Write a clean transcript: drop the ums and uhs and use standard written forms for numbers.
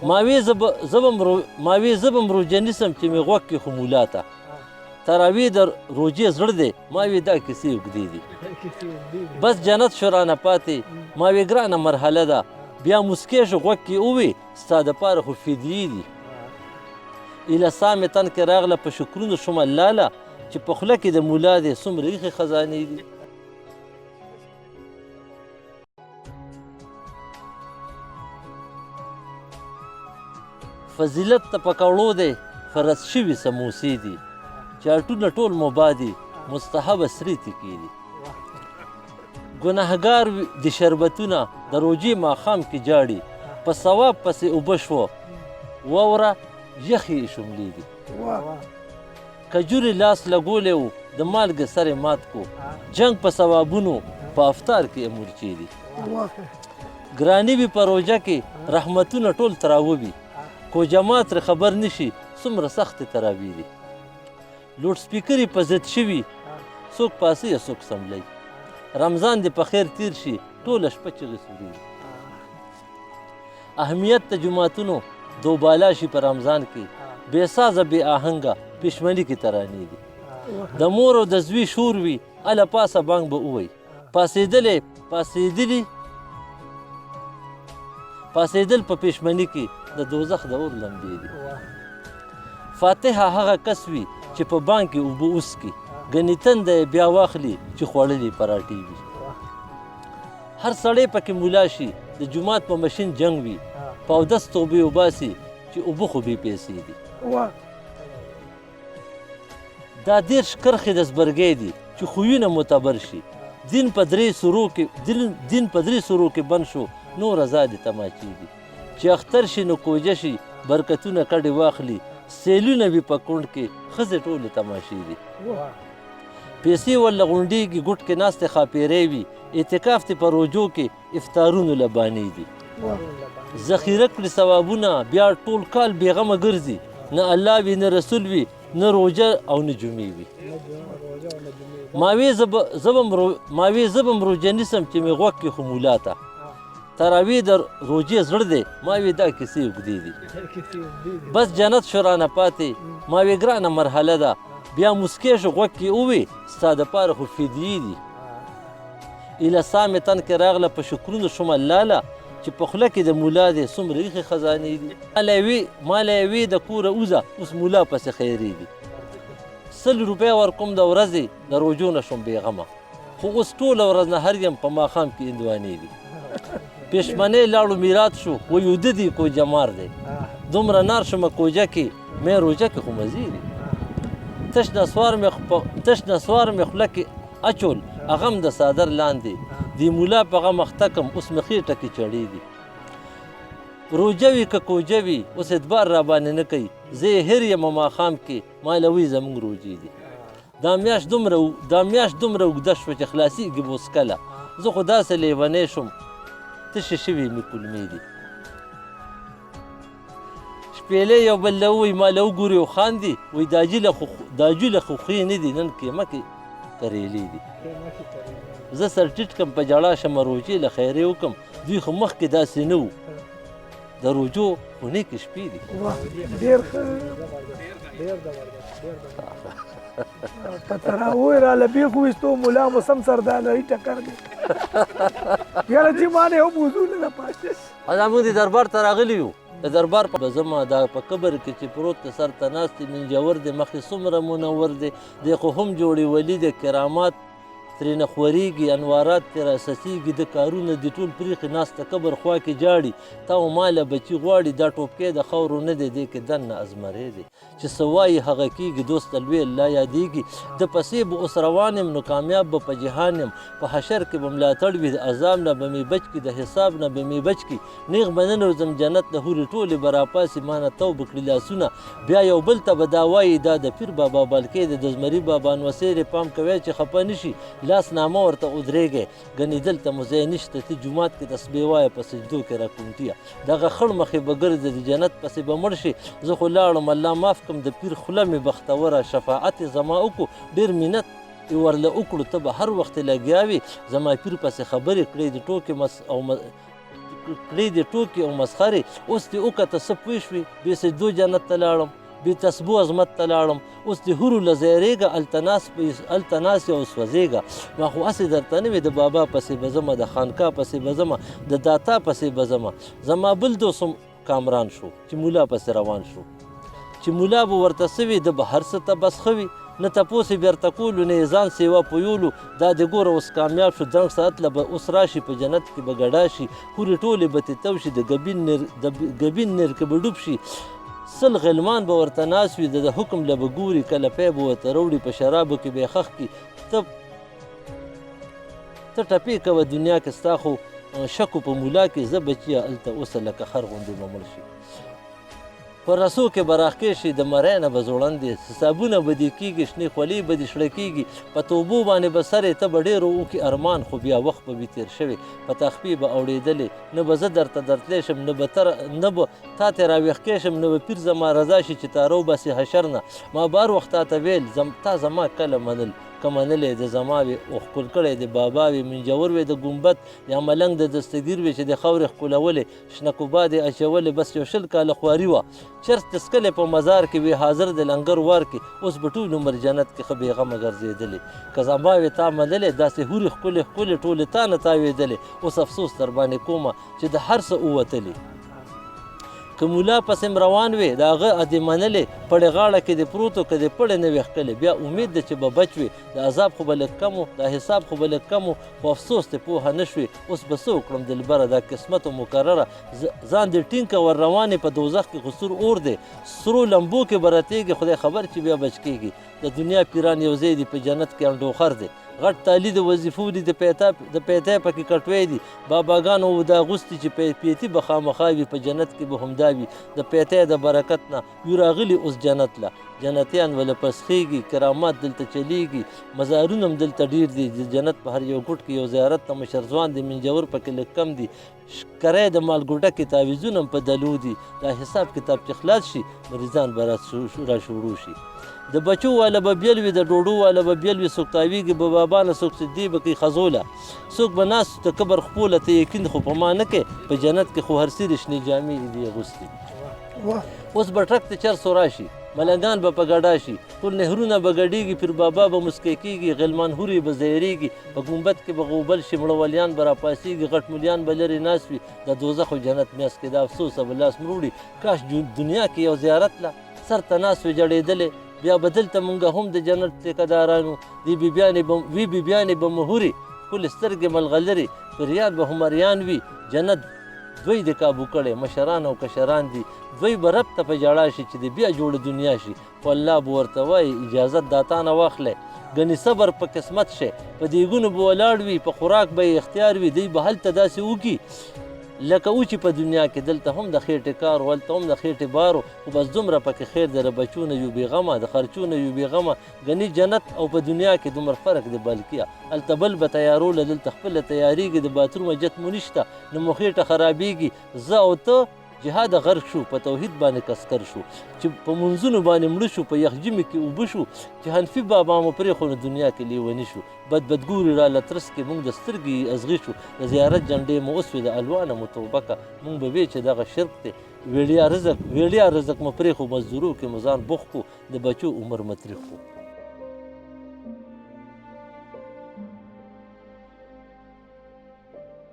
ما وی زه به م روژه نیسم چې مې غوږ کې خو مولا ته تراویح د روژې زړه دی ما وی دا کیسې اوږدې دي بس جنت شو رانه پاتې ما وی ګرانه مرحله ده بیا موسکی شو غوږ کې ووی ستا دپاره خو فدیې دي ایله سا مې تن کې راغله په شکرونو شومه لاله چې په خوله کې د مولا دی څومره ایښې خزانې دي فضیلت د پکوړو دی فرض شوي سموسې دي چاټونه ټول مبا دي مستحبه سرې تکې دي ګناهګار د شربتونه د روژې ماښام کې جاړي په ثواب پسې اوبه شوه واوره یخې شملې دي کجورې لاس لګولی و د مالګې سر یې مات کو جنګ په ثوابونو په افطار کې مورچې دي ګراني وي په روژه کې رحمتونه ټول تراوه وي کو جماعت ترې خبر نشي څومره سختې تراویح دي لوډ سپیکر یې په ضد شوي څوک پاسي یا څوک سملی رمضان دې په خیر تیر شي ټوله شپه چغې سوري دي اهمیت د جوماتونو دوبالا شي په رمضان کې بې سازه بې آهنګه پښمني کې ترانې دي د مور او د زوی شور وي اله پاسه بانګ به ووایي پاسېدل په پښمني کې د دوزخ د اور لمبې دي فاتحه هغه کس وي چې په بانک کې اوبه وڅکي ګنې تنده یې بیا واخلي چې خوړلې پراټې وي هر سړی پکې مولا شي د جومات په مشین جنګ وي په اودس توبې وباسي چې اوبه خو بې پیسې دي دا 10 کرښې د زبرګۍ دي چې خویونه معتبر شي دین په 3 سرو کې بند شو نور ازادې تماچې دي چې اختر شي نو کوجه شي برکتونه کډې واخلي سیلونه وي په کونډ کې ښځې ټولې تماشې دي پیسې ورله غونډېږي ګوټ کې ناستې خاپیرې وي اعتکاف دې په روجو کې افطارونو لبانې دي ذخیره کړي ثوابونه بیا ټول کال بېغمه ګرځي نه الله وي نه رسول وي نه روژه او نه جمعې وي ما وی زه به م روژه نیسم چې مې غوږ کې خو مولا ته تراویح د روژې زړه دی ما وی دا کیسې اوږدې دي بس جنت شو رانه پاتې ما وی ګرانه مرحله ده بیا موسکی شو غوږ کې ووی ستا دپاره خو فدیې دي ایله سا مې تن کې راغله په شکرونو شومه لاله چې په خوله کې د مولا دی څومره ایښې خزانې دي ماله یې وی د کوره وځه اوس مولا پسې خیرې دي 100 روپۍ ورکوم د ورځې د روژو نه شوم بېغمه خو اوس ټوله ورځ نه هر یم په ماښام کې هندوانې دي پښمنۍ لاړو میرات شو و یوده دی کو جمار دی دومره نار شمه کوجه کې مې روژه کې خو مزې دي تش نسوار مې خوله کې اچول هغه هم د څادر لاندې دی مولا په غم اخته کم اوس مې خېټه کې چړې دي روژه وي که کوجه وي اوس اعتبار راباندې نه کوي زه یې هېر یم ماښام کې ماله وی زموږ روژې دي دا میاشت دومره اوږده شوه چې خلاصېږي به اوس کله زه خو داسې لیونی شوم تشې شوي مې کلمې دي شپېلې یو بل له ووایي ما له وګوري او خاندي وایي دا جوله خو ښې نه دي نن قیمه کې کریلې دي زه سر ټیټ کم په جړا شمه روژې له خیرې وکم دوی خو مخکې داسې نه وو د روژو خونې کې شپې دي ډېر ښه په تراویح راله بیخ ویستو ملا مو سم سردالري ټکر دی یاره چې ما نه یو موضوع نه ده پاتې موږ د دربار ته راغلي یو د دربار په زما دا په قبر کې چې پروت دی سر ته ناست دی منجور دی مخې څومره منور دی دی خو هم جوړې ولي د کرامات ترېنه خورېږي انوارات ترې راسسېږي د کارونه د ټول پرېښې ناسته قبر خوا کې جاړي تا و ماله بچي غواړي دا ټوپکی د خاورو نه دی دی کې دننه ازمری دی چې څه وایي هغه کېږي دوست الوی الله یادېږي د پسې به اوس روان یم نو کامیاب به په جهان یم په حشر کې به ملاتړ وي د عذاب نه به مې بچ کړي د حساب نه به مې بچ کړي نیغ به ننوځم جنت له هورې ټولې به راپاسي ما نه توبه کړي لاسونه بیا یو بل ته به دا وایي دا د پیر بابا بلکې د زمري بابا نوسیرې پام کوی چې خفه نه شي لاس نامه ورته ودرېږئ ګنې دلته مو ځای نشته ته جومات کې تسبیح وایه په سجدو کې راکونټیه دغه خړ مخې به ګرځې د جنت پسې به مړ شي زه خو لاړم الله معاف کړم د پیر خوله مې بختوره شفاعت یې زما وکړو ډېر منت ورله وکړو ته به هر وخت لګیا وي زما پیر پسې خبرې کړې د ټوکې او کړې دي ټوکې او مسخرې. اوس دې وکته څه پوه شوې، بې سجدو جنت ته لاړم، بې تسبو عظمت ته لاړم، اوس د حورو له ځایرېږه هلته ناست او سوځېږه. ما خو هسې درته نه وې د بابا پسې به ځمه، د خانقاه پسې به ځمه، د داتا پسې به ځمه. زما بل دوست هم کامران شو چې مولا پسې روان شو، چې مولا به ورته څه وي، د به هر څه ته بس ښه وي، نه تپوس یې بیرته کولو، نه یې ځان سیوا پویولو. دا د ګوره اوس کامیاب شو، دنګ ساعت له به اوس راشي، په جنت کې به ګډا شي، هورې ټولې به تې تو شي، د ګبین نیر کې به ډوب شي. سل غلمان به ورته ناست وي، د حکم له به ګوري، کله پی به ورته راوړي، په شرابو کې به یې خښ کړي. ته ټپې کوه دنیا کې، ستا خو شکو په مولا کې، زه بچیه هلته اوسه لکه خر غوندې به مړ شي. په رسو کې به راښکې شي، د مرۍ نه به ځوړندې، حسابونه به دې کېږي، شنې خولې به دې شړه کېږي. په توبو باندې به سر یې ته به ډېر وکړي ارمان، خو بیا وخت به وي تېر شوی، په تخپې به اورېدلې. نه به زه درته درتلی شم، نه به تا ته راویښ کې شم، نه به پیر زما رضا شي چې تا راوباسي حشر نه. ما به هر وخت تا ته ویل، تا زما کله منل، که منلی د زما وې او ښکل کړی د بابا وې، منجور وې د ګنبد، یا ملنګ د دستګیر وې چې د خاورې ښکلولې، شنکوبا دې اچولې، بس یو 20 کاله خواري وه. چرس تسکلې په مزار کې وې، حاضر د لنګر وار کې، اوس به ټول عمر جنت کې ښه بېغمه ګرځېدلې. که زما وې تا منلې، داسې هورې ښکلې ښکلې ټولې تا نه تاوېدلې. اوس افسوس در باندې کومه چې د هر څه ووتلې. که مولا پسې روان وې، د هغه ادې منلې، پړې غاړه کې دې پروت و، که دې پړې نه وې ښکلې، بیا امید ده چې به بچ وې. د عذاب خو به لږ کم و، د حساب خو به لږ کم و، خو افسوس دې پوهه نه شوې. اوس به څه وکړم دلبره، دا قسمت و مقرره، ځان دې ټینګ که ور روانې، په دوزخ کې خو سور اور دی، سرو لمبو کې به راتېږي، خدای خبر چې بیا بچ کېږي. د دنیا پیران یو ځای دي، په جنت کې انډوخر دی، غټ تالي د وظیفو دي، د پیتی پکې کټوی دي، باباګانو د اغوستي چې پیتي به خامخا وي، په جنت کې به همدا وي. د پیتی د برکت نه یو راغلي اوس جنت له، جنتیان وله پسخېږي، کرامات دلته چلیږي، مزارونه هم دلته ډېر دي. د جنت په هر یو ګوټ کې یو زیارت ته مشرځوان دی، منجور پکې لږ کم دي، کری د مالګوټه کې تعویضونه هم په دلو دي. دا حساب کتاب چې خلاص شي، مریضان به را شروع شي. د بچو والا به بیل وي، د ډوډو والا به بیل وي، څوک تاویږي به بابا نه، څوک سجدې به کوي خزوله، څوک به ناست د قبر خپوله، ته یقین خو په ما نه کوې، په جنت کې خو هر سیرې شنې جامې دي اغوستي. اوس به ټرک ته چرسو راشي، ملنګان به په ګډا شي، ټول نهرونه به ګډېږي، پیر بابا به مسکی کېږي، غلمان هورې به ځایرېږي، په ګنبد کې به غوبل شي، مړولیان به راپاسېږي، غټ مولیان به لرې ناست وي. د دوزخ او جنت میاس کې دا افسوسه به لاس مروړي، کاش دنیا کې یو زیارت له سر ته ناست وې جړېدلې. بیا به دلته مونږ هم د جنت ټیکهدارانو، وی بیبیانې به مو هورې، ښکلې سترګې ملغلرې، پریان به همریان وي. جنت دوی د کابو کړی، مشران او کشران دي، دوی به رب ته په ژړا شي چې د بیا جوړه دنیا شي. خو الله به ورته وایي اجازت دا تا نه واخلی، ګنې صبر په قسمت شی، په دیګونو به ولاړ وي، په خوراک به یې اختیار وي، دوی به هلته داسې وکړي لکه و چې په دنیا کې. دلته هم د خېټې کار و، هلته هم د خېټې بار و، خو بس دومره پکې خیر دی، د بچو نه یو بېغمه، د خرچو نه یو بېغمه. ګنې جنت او په دنیا کې دومره فرق دی بلکې، هلته بل به تیاروله، دلته خپله تیارېږي، د باتروم جت مو نشته، نه مو خېټه خرابېږي. زه او ته جهاد غرق شو، په توحید باندې کسکر شو، چې په منځونو باندې مړه شو، په یخ ژمي کې اوبه شو، چې حنفي بابا مو پرېښو نو دنیا کې لیوني شو. بدګوري راله ترس کې مونږ د سترګې ازغي شو، د زیارت جنډې مو اوسوې د الوانه مو توبه که، مونږ به وی چې دغه شرک دی. ویړیا رزق مو پرېښو، مزدورو کې مو ځان بوخت کړو، د بچو عمر مو تریخ کړو.